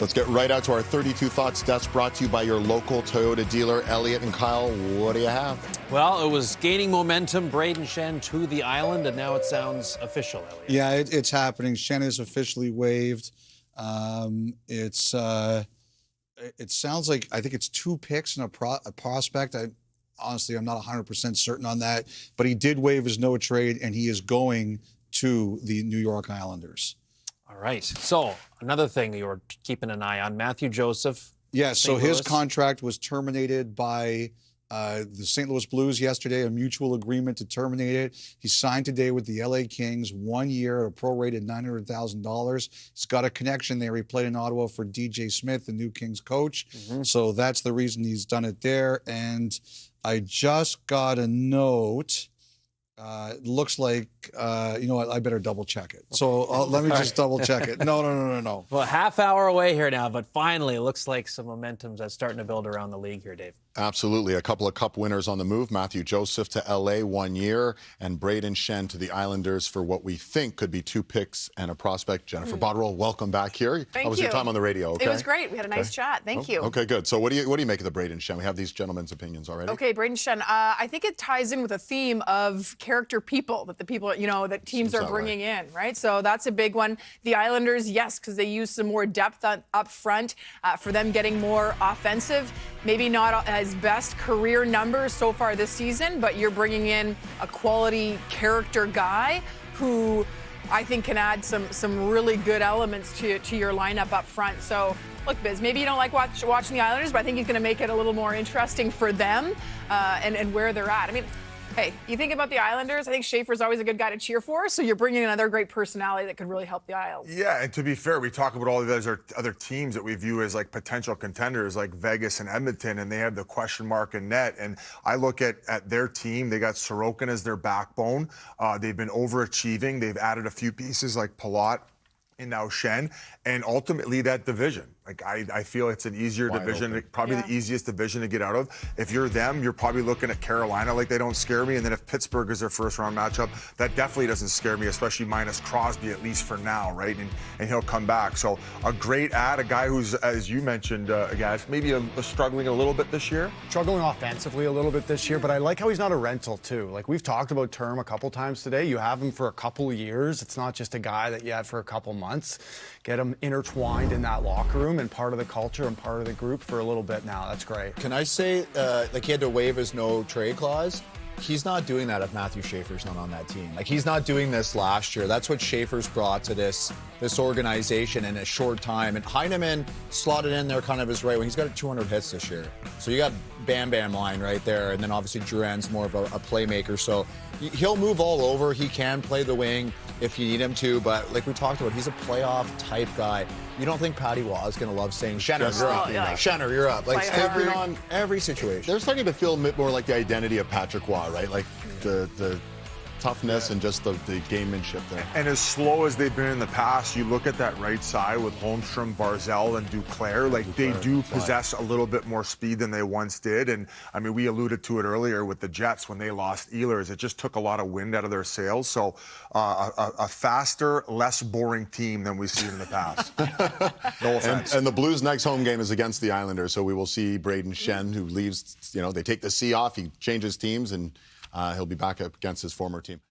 Let's get right out to our 32 Thoughts desk, brought to you by your local Toyota dealer. Elliot and Kyle, what do you have? Well, it was gaining momentum. Brayden Schenn to the island, and now it sounds official, Elliot. Yeah, it's happening. Schenn is officially waived. It sounds like, I think it's 2 picks and a prospect. Honestly, I'm not 100% certain on that. But he did waive his no trade, and he is going to the New York Islanders. All right. So another thing you're keeping an eye on, Mathieu Joseph. Yeah, so his contract was terminated by the St. Louis Blues yesterday, a mutual agreement to terminate it. He signed today with the LA Kings, 1 year at a prorated $900,000. He's got a connection there. He played in Ottawa for DJ Smith, the new Kings coach. So that's the reason he's done it there. And I just got a note. It looks like, you know what, I better double check it. So let me just double check it. No. Well, half hour away here now, but finally, it looks like some momentum's starting to build around the league here, Dave. Absolutely. A couple of cup winners on the move. Mathieu Joseph to LA 1 year, and Brayden Schenn to the Islanders for what we think could be 2 picks and a prospect. Jennifer Botterill, welcome back here. Thank How was your time on the radio? Okay? It was great. We had a nice chat. Thank you. Okay, good. So what do you make of the Brayden Schenn? We have these gentlemen's opinions already. Okay, Brayden Schenn. I think it ties in with a theme of character people that the people, you know, that teams are bringing in, right? So that's a big one. The Islanders, yes, because they use some more depth up front for them getting more offensive. Maybe not as best career numbers so far this season, but you're bringing in a quality character guy who I think can add some really good elements to your lineup up front. So look, Biz, maybe you don't like watching the Islanders, but I think he's going to make it a little more interesting for them and where they're at. I mean, hey, you think about the Islanders, I think Schaefer's always a good guy to cheer for, so you're bringing another great personality that could really help the Isles. Yeah, and to be fair, we talk about all of those other teams that we view as like potential contenders like Vegas and Edmonton, and they have the question mark in net. And I look at their team, they got Sorokin as their backbone. They've been overachieving. They've added a few pieces like Palat and now Schenn, and ultimately that division. Like, I feel it's an easier division, probably the easiest division to get out of. If you're them, you're probably looking at Carolina like they don't scare me. And then if Pittsburgh is their first round matchup, that definitely doesn't scare me, especially minus Crosby, at least for now, right? And he'll come back. So a great ad, a guy who's, as you mentioned, guys, maybe struggling a little bit this year. Struggling offensively a little bit this year, but I like how he's not a rental too. Like, we've talked about term a couple times today. You have him for a couple of years. It's not just a guy that you have for a couple months. Get him intertwined in that locker room and part of the culture and part of the group for a little bit now. That's great. Can I say, like, he had to waive his no trade clause? He's not doing that if Matthew Schaefer's not on that team. Like, he's not doing this last year. That's what Schaefer's brought to this organization in a short time. And Heineman slotted in there kind of his right wing. He's got 200 hits this year. So you got Bam Bam line right there. And then obviously Duran's more of a playmaker. So he'll move all over. He can play the wing if you need him to. But like we talked about, he's a playoff type guy. You don't think Patty Waugh is going to love saying, Schenner, you're up. Schenner, you're up. Like, taking on every situation. They're starting to feel a bit more like the identity of Patrick Waugh, right? Like the toughness and just the gamemanship there. And as slow as they've been in the past, you look at that right side with Holmstrom, Barzal, and Duclair, like they do possess a little bit more speed than they once did. And I mean, we alluded to it earlier with the Jets when they lost Ehlers. It just took a lot of wind out of their sails. So a faster, less boring team than we've seen in the past. No offense. And the Blues' next home game is against the Islanders, so we will see Brayden Schenn, who leaves, you know, they take the C off, he changes teams, and he'll be back up against his former team.